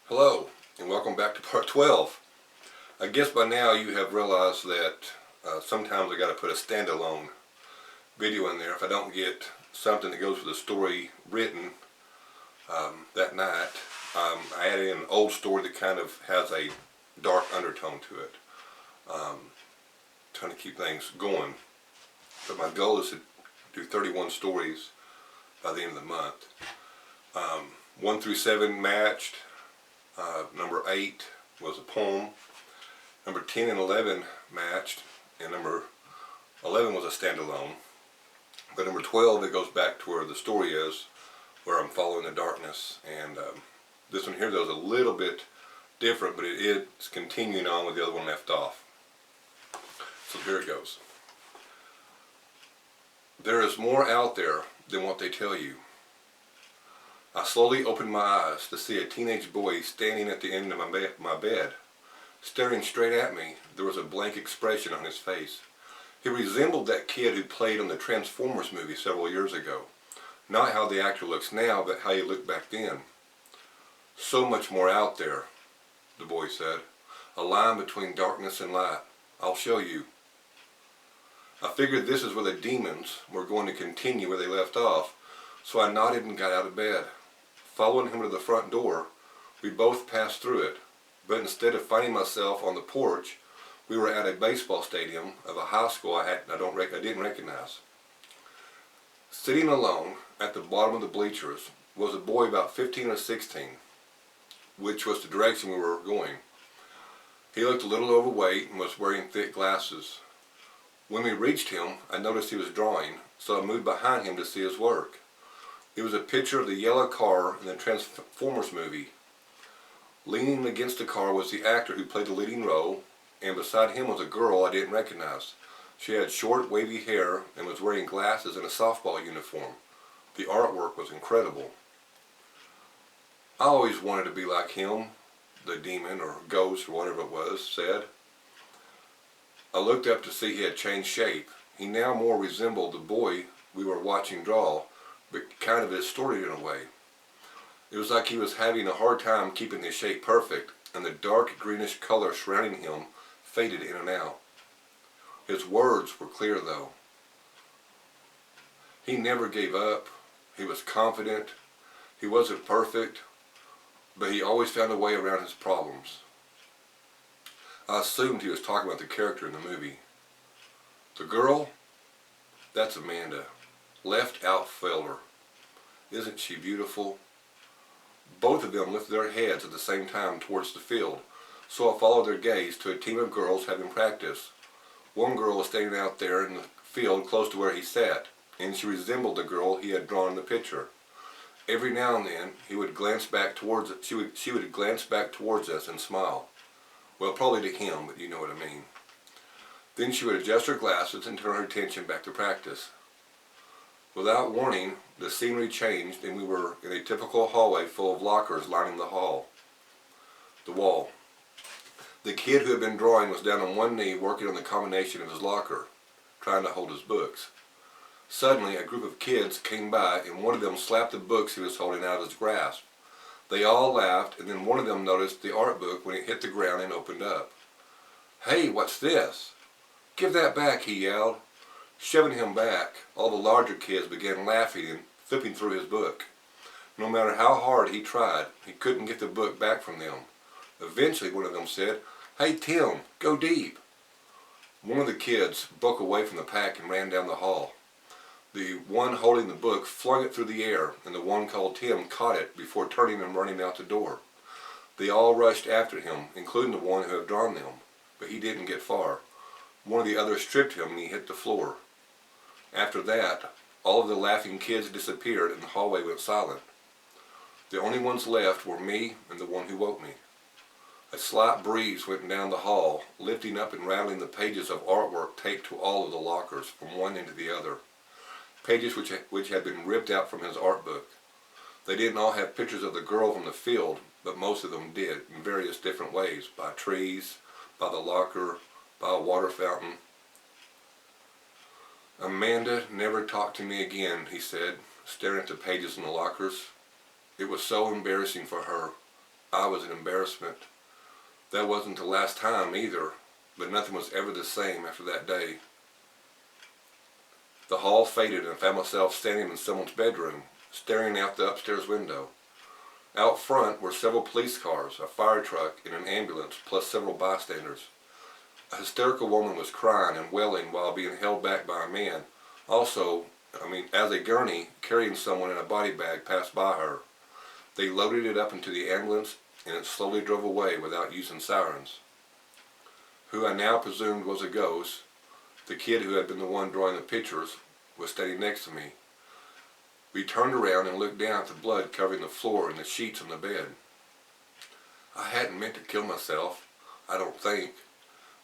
Hello, and welcome back to part 12. I guess by now you have realized that sometimes I got to put a standalone video in there if I don't get something that goes with the story written that night. I added in an old story that kind of has a dark undertone to it, trying to keep things going. But my goal is to do 31 stories by the end of the month. 1 through 7 matched. Number 8 was a poem. Number 10 and 11 matched, and number 11 was a standalone. But number 12, it goes back to where the story is, where I'm following the darkness. And this one here, though, is a little bit different, but it is continuing on with the other one left off. So here it goes. There is more out there than what they tell you. I slowly opened my eyes to see a teenage boy standing at the end of my bed. Staring straight at me, there was a blank expression on his face. He resembled that kid who played on the Transformers movie several years ago. Not how the actor looks now, but how he looked back then. So much more out there, the boy said. A line between darkness and light. I'll show you. I figured this is where the demons were going to continue where they left off, so I nodded and got out of bed. Following him to the front door, we both passed through it, but instead of finding myself on the porch, we were at a baseball stadium of a high school I didn't recognize. Sitting alone at the bottom of the bleachers was a boy about 15 or 16, which was the direction we were going. He looked a little overweight and was wearing thick glasses. When we reached him, I noticed he was drawing, so I moved behind him to see his work. It was a picture of the yellow car in the Transformers movie. Leaning against the car was the actor who played the leading role, and beside him was a girl I didn't recognize. She had short, wavy hair and was wearing glasses and a softball uniform. The artwork was incredible. I always wanted to be like him, the demon or ghost or whatever it was said. I looked up to see he had changed shape. He now more resembled the boy we were watching draw, but kind of distorted in a way. It was like he was having a hard time keeping his shape perfect, and the dark greenish color surrounding him faded in and out. His words were clear though. He never gave up. He was confident. He wasn't perfect, but he always found a way around his problems. I assumed he was talking about the character in the movie. The girl? That's Amanda. Left outfielder. Isn't she beautiful? Both of them lifted their heads at the same time towards the field, so I followed their gaze to a team of girls having practice. One girl was standing out there in the field close to where he sat, and she resembled the girl he had drawn in the picture. Every now and then she would glance back towards us and smile. Well, probably to him, but you know what I mean. Then she would adjust her glasses and turn her attention back to practice. Without warning, the scenery changed and we were in a typical hallway full of lockers lining the wall. The kid who had been drawing was down on one knee working on the combination of his locker, trying to hold his books. Suddenly, a group of kids came by and one of them slapped the books he was holding out of his grasp. They all laughed, and then one of them noticed the art book when it hit the ground and opened up. "Hey, what's this?" "Give that back," he yelled. Shoving him back, all the larger kids began laughing and flipping through his book. No matter how hard he tried, he couldn't get the book back from them. Eventually, one of them said, "Hey, Tim, go deep." One of the kids broke away from the pack and ran down the hall. The one holding the book flung it through the air, and the one called Tim caught it before turning and running out the door. They all rushed after him, including the one who had drawn them, but he didn't get far. One of the others tripped him and he hit the floor. After that, all of the laughing kids disappeared and the hallway went silent. The only ones left were me and the one who woke me. A slight breeze went down the hall, lifting up and rattling the pages of artwork taped to all of the lockers from one end to the other. Pages which had been ripped out from his art book. They didn't all have pictures of the girl from the field, but most of them did in various different ways, by trees, by the locker, by a water fountain. "Amanda never talked to me again," he said, staring at the pages in the lockers. "It was so embarrassing for her. I was an embarrassment. That wasn't the last time either, but nothing was ever the same after that day. The hall faded and I found myself standing in someone's bedroom, staring out the upstairs window. Out front were several police cars, a fire truck, and an ambulance, plus several bystanders. A hysterical woman was crying and wailing while being held back by a man. As a gurney carrying someone in a body bag passed by her. They loaded it up into the ambulance and it slowly drove away without using sirens. Who I now presumed was a ghost, the kid who had been the one drawing the pictures, was standing next to me. We turned around and looked down at the blood covering the floor and the sheets on the bed. I hadn't meant to kill myself, I don't think.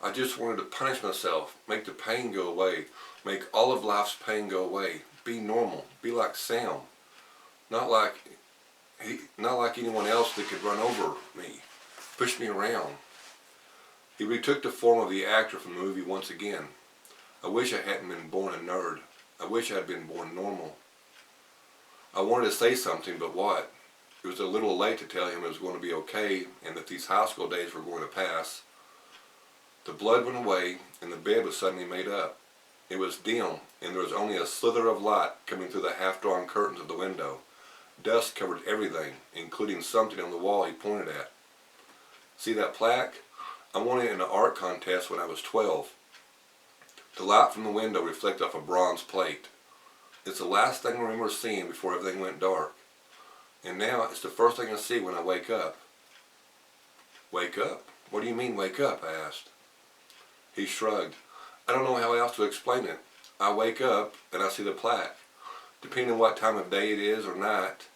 I just wanted to punish myself, make the pain go away, make all of life's pain go away, be normal, be like Sam. Not like anyone else that could run over me, push me around. He retook the form of the actor from the movie once again. I wish I hadn't been born a nerd. I wish I had been born normal. I wanted to say something, but what? It was a little late to tell him it was going to be okay and that these high school days were going to pass. The blood went away and the bed was suddenly made up. It was dim and there was only a slither of light coming through the half-drawn curtains of the window. Dust covered everything, including something on the wall he pointed at. See that plaque? I won it in an art contest when I was 12. The light from the window reflected off a bronze plate. It's the last thing I remember seeing before everything went dark. And now it's the first thing I see when I wake up. Wake up? What do you mean wake up? I asked. He shrugged. I don't know how else to explain it. I wake up and I see the plaque. Depending on what time of day it is or night,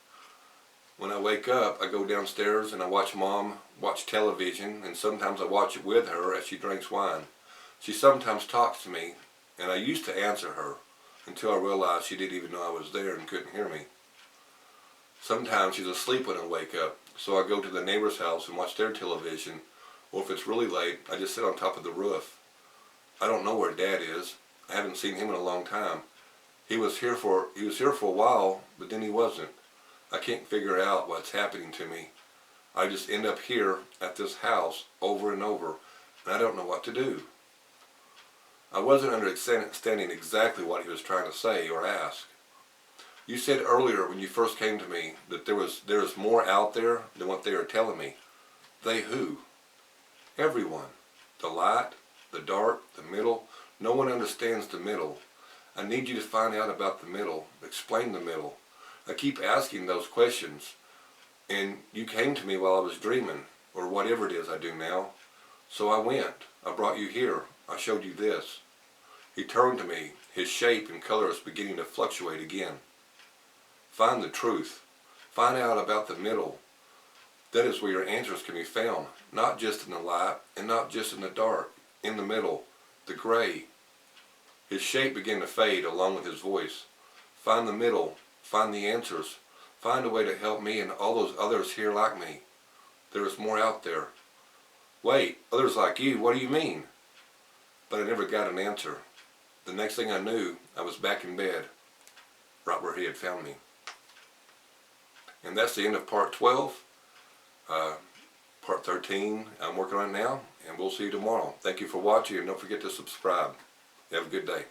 when I wake up, I go downstairs and I watch Mom watch television, and sometimes I watch it with her as she drinks wine. She sometimes talks to me, and I used to answer her until I realized she didn't even know I was there and couldn't hear me. Sometimes she's asleep when I wake up, so I go to the neighbor's house and watch their television, or if it's really late, I just sit on top of the roof. I don't know where Dad is. I haven't seen him in a long time. He was here for a while, but then he wasn't. I can't figure out what's happening to me. I just end up here at this house over and over, and I don't know what to do. I wasn't understanding exactly what he was trying to say or ask. You said earlier when you first came to me that there was more out there than what they were telling me. They who? Everyone. The light, the dark, the middle. No one understands the middle. I need you to find out about the middle. Explain the middle. I keep asking those questions. And you came to me while I was dreaming, or whatever it is I do now. So I went. I brought you here. I showed you this. He turned to me, his shape and colors beginning to fluctuate again. Find the truth. Find out about the middle. That is where your answers can be found, not just in the light and not just in the dark, in the middle, the gray. His shape began to fade along with his voice. Find the middle. Find the answers. Find a way to help me and all those others here like me. There is more out there. Wait, others like you, what do you mean? But I never got an answer. The next thing I knew, I was back in bed, right where he had found me. And that's the end of part 12. Part 13 I'm working on now, and we'll see you tomorrow. Thank you for watching, and don't forget to subscribe. You have a good day.